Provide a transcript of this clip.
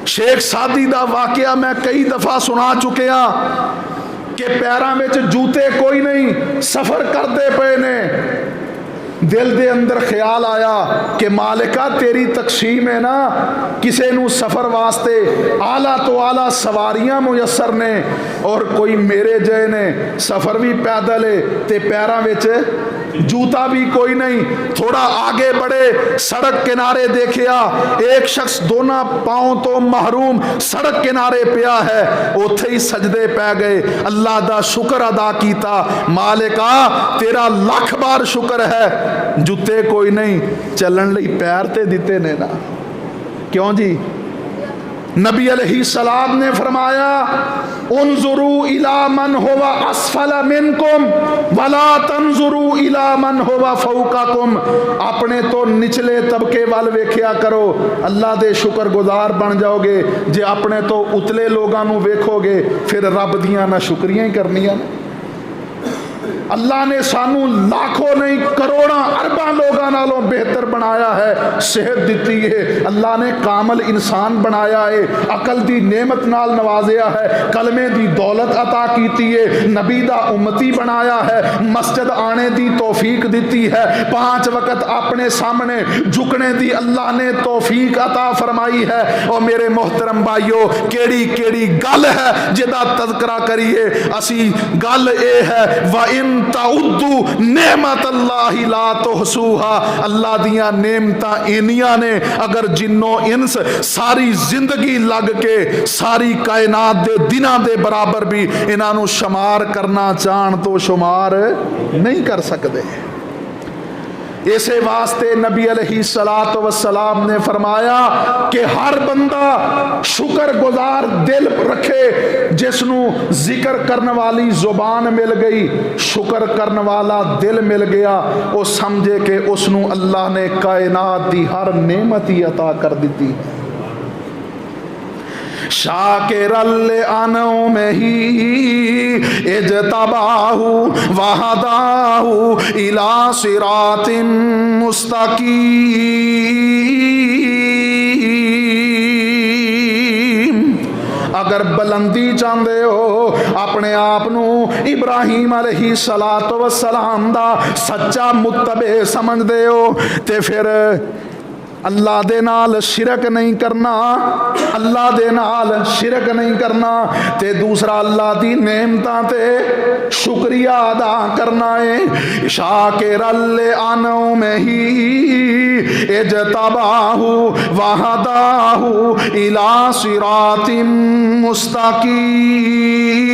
शेख सादी दा वाकया मैं कई दफा सुना चुकिया कि पैरों में जूते कोई नहीं, सफर करते पे ने, दिल दे अंदर ख्याल आया कि मालिका तेरी तकसीम है ना, किसी नू सफर वास्ते आला तो आला सवारियां मुयसर ने और कोई मेरे जय ने सफर भी पैदल है ते पैरों में जूता भी कोई नहीं। थोड़ा आगे बढ़े, सड़क किनारे देखिया एक शख्स दोनों पाँव तो महरूम सड़क किनारे पिया है, उथे ही सजदे पै गए, अल्लाह दा शुक्र अदा कीता, मालिका तेरा लख बार शुक्र है, जूते कोई नहीं, चलन लई पैर ते दिते ने ना। क्यों जी? नबी अलैहिस्सलाम ने फरमाया उन्जुरू इला मन हुवा अस्फल मिनकुम वला तंजुरू इला मन हुवा फौकाकुम। अपने तो निचले तबके वाल वेख्या करो, अल्लाह दे शुक्र गुजार बन जाओगे। जे अपने तो उतले लोगों नू वेखोगे फिर रब दियां ना शुक्रियां ही करनियां। अल्लाह ने सानू लाखों नहीं करोड़ों अरबां लोगों नालों बेहतर बनाया है, सेहत दी है, अल्लाह ने कामल इंसान बनाया है, अकल दी नेमत नाल नवाजिया है, कलमे दी दौलत अता कीती है, नबी दा उम्मती बनाया है, मस्जिद आने दी तौफीक दी है, 5 वक्त अपने सामने झुकने दी अल्लाह ने तौफीक अता फरमाई है। और मेरे मोहतरम भाइयों केड़ी केड़ी गल है जिदा तज़किरा करिए असी, गल ए है व इन ताउद्दू नेमत अल्लाहि ला तुहसूहा, अल्लाह दियां नेमतां इनियां ने अगर जिन्नो इंस सारी जिंदगी लग के सारी कायनात दे दिनां दे बराबर भी इन्हां नू शुमार करना चाहन तो शुमार नहीं कर सकते। इसे वास्ते नबी अलैहिस्सलातु वस्सलाम ने फरमाया कि हर बंदा शुक्र गुजार दिल रखे, जिसनू जिक्र करने वाली जुबान मिल गई, शुक्र करने वाला दिल मिल गया, वो समझे कि उसनू अल्लाह ने कायनात दी हर नेमत ही अता कर दी। शाकिरल अनो में ही इजतबाहु वहदाहु इला सिरातिम मुस्तकीम। अगर बुलंदी चाहते हो, अपने आप नू इब्राहिम अलैहिस्सलातु वस्सलाम दा सच्चा मुत्तबे समझदे हो ते फिर अल्लाह दे नाल शिरक नहीं करना, अल्लाह दे नाल शिरक नहीं करना ते दूसरा अल्लाह दी नेमतां ते शुक्रिया अदा करना है। शाकिरल अनो में ही इजतबाहु वहदाहु इला सिरातिम मुस्तकीम।